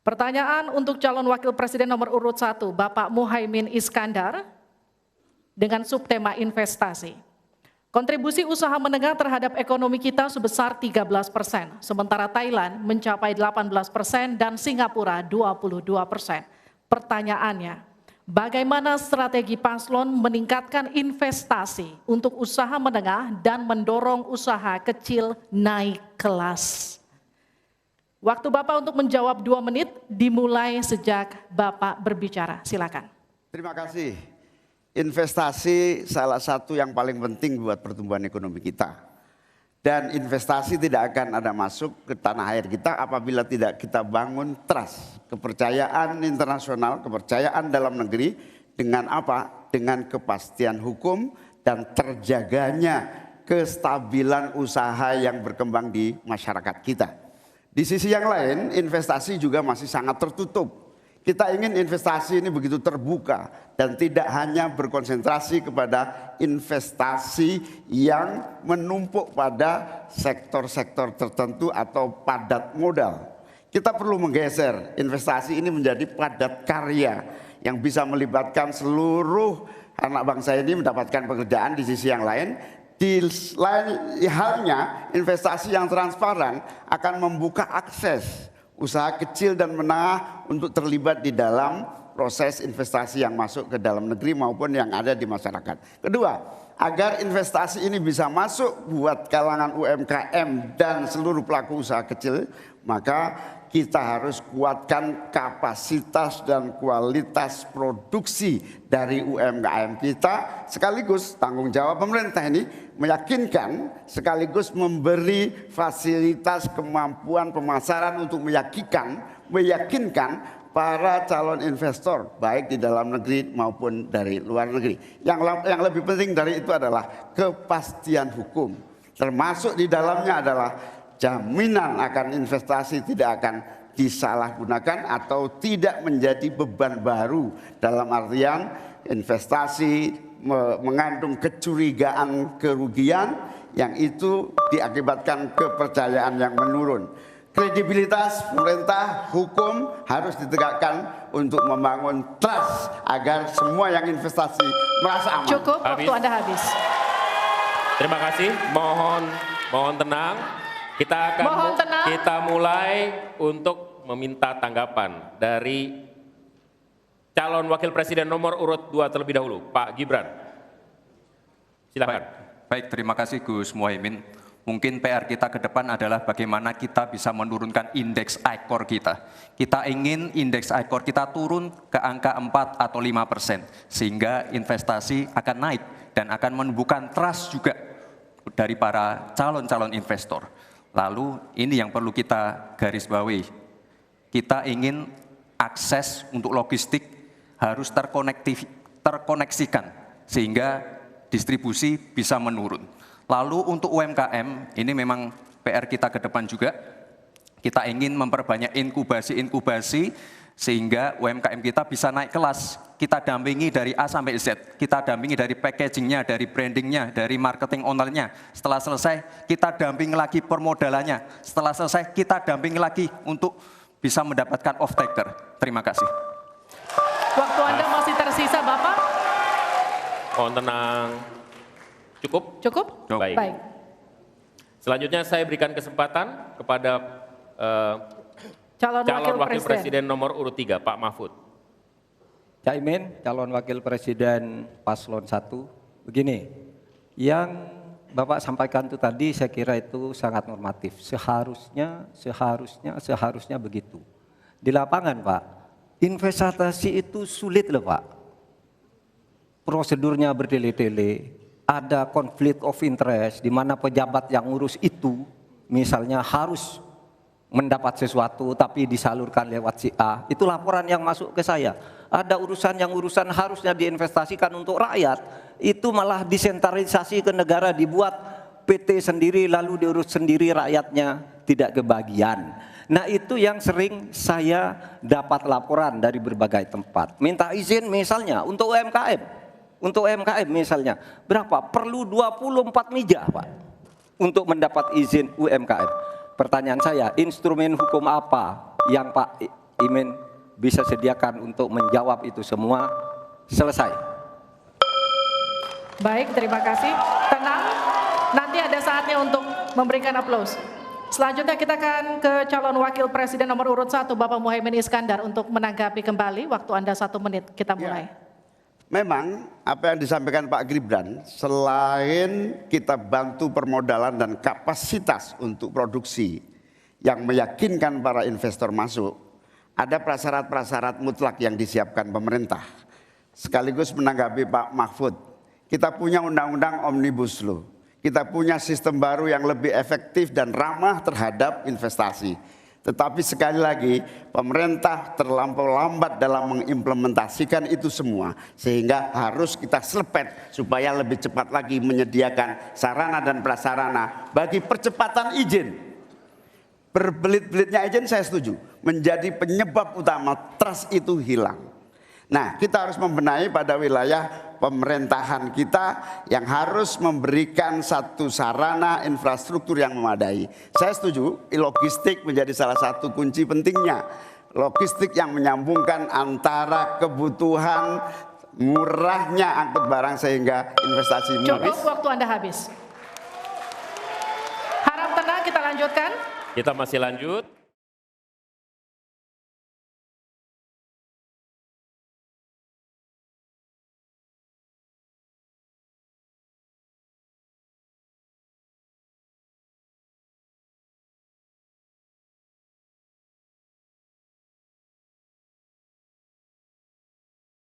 Pertanyaan untuk calon wakil presiden nomor urut 1, Bapak Muhaimin Iskandar, dengan subtema investasi. Kontribusi usaha menengah terhadap ekonomi kita sebesar 13%, sementara Thailand mencapai 18% dan Singapura 22%. Pertanyaannya, bagaimana strategi paslon meningkatkan investasi untuk usaha menengah dan mendorong usaha kecil naik kelas? Waktu Bapak untuk menjawab 2 menit dimulai sejak Bapak berbicara. Silakan. Terima kasih. Investasi salah satu yang paling penting buat pertumbuhan ekonomi kita. Dan investasi tidak akan ada masuk ke tanah air kita apabila tidak kita bangun trust, kepercayaan internasional, kepercayaan dalam negeri dengan apa? Dengan kepastian hukum dan terjaganya kestabilan usaha yang berkembang di masyarakat kita. Di sisi yang lain, investasi juga masih sangat tertutup. Kita ingin investasi ini begitu terbuka dan tidak hanya berkonsentrasi kepada investasi yang menumpuk pada sektor-sektor tertentu atau padat modal. Kita perlu menggeser investasi ini menjadi padat karya yang bisa melibatkan seluruh anak bangsa ini mendapatkan pekerjaan. Di sisi yang lain, di lain halnya investasi yang transparan akan membuka akses usaha kecil dan menengah untuk terlibat di dalam proses investasi yang masuk ke dalam negeri maupun yang ada di masyarakat. Kedua, agar investasi ini bisa masuk buat kalangan UMKM dan seluruh pelaku usaha kecil, maka kita harus kuatkan kapasitas dan kualitas produksi dari UMKM kita, sekaligus tanggung jawab pemerintah ini meyakinkan sekaligus memberi fasilitas kemampuan pemasaran untuk meyakinkan para calon investor baik di dalam negeri maupun dari luar negeri. Yang lebih penting dari itu adalah kepastian hukum, termasuk di dalamnya adalah jaminan akan investasi tidak akan disalahgunakan atau tidak menjadi beban baru, dalam artian investasi mengandung kecurigaan kerugian yang itu diakibatkan kepercayaan yang menurun. Kredibilitas pemerintah hukum harus ditegakkan untuk membangun trust agar semua yang investasi merasa aman. Cukup, waktu Anda habis. Terima kasih, mohon tenang. Kita mulai untuk meminta tanggapan dari calon wakil presiden nomor urut 2 terlebih dahulu, Pak Gibran. Silakan. Baik, terima kasih Gus Muhaimin. Mungkin PR kita ke depan adalah bagaimana kita bisa menurunkan indeks ICOR kita. Kita ingin indeks ICOR kita turun ke angka 4 atau 5%, sehingga investasi akan naik dan akan menumbuhkan trust juga dari para calon-calon investor. Lalu ini yang perlu kita garis bawahi. Kita ingin akses untuk logistik harus terkoneksikan sehingga distribusi bisa menurun. Lalu untuk UMKM ini memang PR kita ke depan juga. Kita ingin memperbanyak inkubasi sehingga UMKM kita bisa naik kelas. Kita dampingi dari A sampai Z, kita dampingi dari packagingnya, dari brandingnya, dari marketing ownernya. Setelah selesai, kita dampingi lagi permodalannya. Setelah selesai, kita dampingi lagi untuk bisa mendapatkan off-taker. Terima kasih. Waktu Anda masih tersisa, Bapak. Mohon tenang. Cukup? Cukup? Baik. Selanjutnya saya berikan kesempatan kepada calon wakil presiden nomor urut 3, Pak Mahfud. Caimin, calon wakil presiden paslon 1. Begini, yang Bapak sampaikan itu tadi saya kira itu sangat normatif. Seharusnya begitu. Di lapangan Pak, investasi itu sulit loh Pak. Prosedurnya bertele-tele, ada konflik of interest di mana pejabat yang ngurus itu misalnya harus mendapat sesuatu tapi disalurkan lewat si A. Itu laporan yang masuk ke saya. Ada urusan harusnya diinvestasikan untuk rakyat, itu malah disentralisasi ke negara, dibuat PT sendiri lalu diurus sendiri, rakyatnya tidak kebagian. Nah itu yang sering saya dapat laporan dari berbagai tempat. Minta izin misalnya untuk UMKM misalnya, berapa? Perlu 24 meja Pak untuk mendapat izin UMKM. Pertanyaan saya, instrumen hukum apa yang Pak Imin bisa sediakan untuk menjawab itu semua. Selesai. Baik, terima kasih. Tenang, nanti ada saatnya untuk memberikan aplaus. Selanjutnya kita akan ke calon wakil presiden nomor urut 1, Bapak Muhaimin Iskandar, untuk menanggapi kembali. Waktu Anda 1 menit, kita mulai. Memang apa yang disampaikan Pak Gibran, selain kita bantu permodalan dan kapasitas untuk produksi yang meyakinkan para investor masuk, ada prasyarat-prasyarat mutlak yang disiapkan pemerintah. Sekaligus menanggapi Pak Mahfud, kita punya undang-undang Omnibus Law. Kita punya sistem baru yang lebih efektif dan ramah terhadap investasi. Tetapi sekali lagi, pemerintah terlampau lambat dalam mengimplementasikan itu semua. Sehingga harus kita selepet supaya lebih cepat lagi menyediakan sarana dan prasarana bagi percepatan izin. Berbelit-belitnya izin saya setuju, menjadi penyebab utama trust itu hilang. Nah, kita harus membenahi pada wilayah pemerintahan kita yang harus memberikan satu sarana infrastruktur yang memadai. Saya setuju, logistik menjadi salah satu kunci pentingnya. Logistik yang menyambungkan antara kebutuhan murahnya angkut barang sehingga investasi Cukup, waktu Anda habis. Harap tenang, kita lanjutkan. Kita masih lanjut.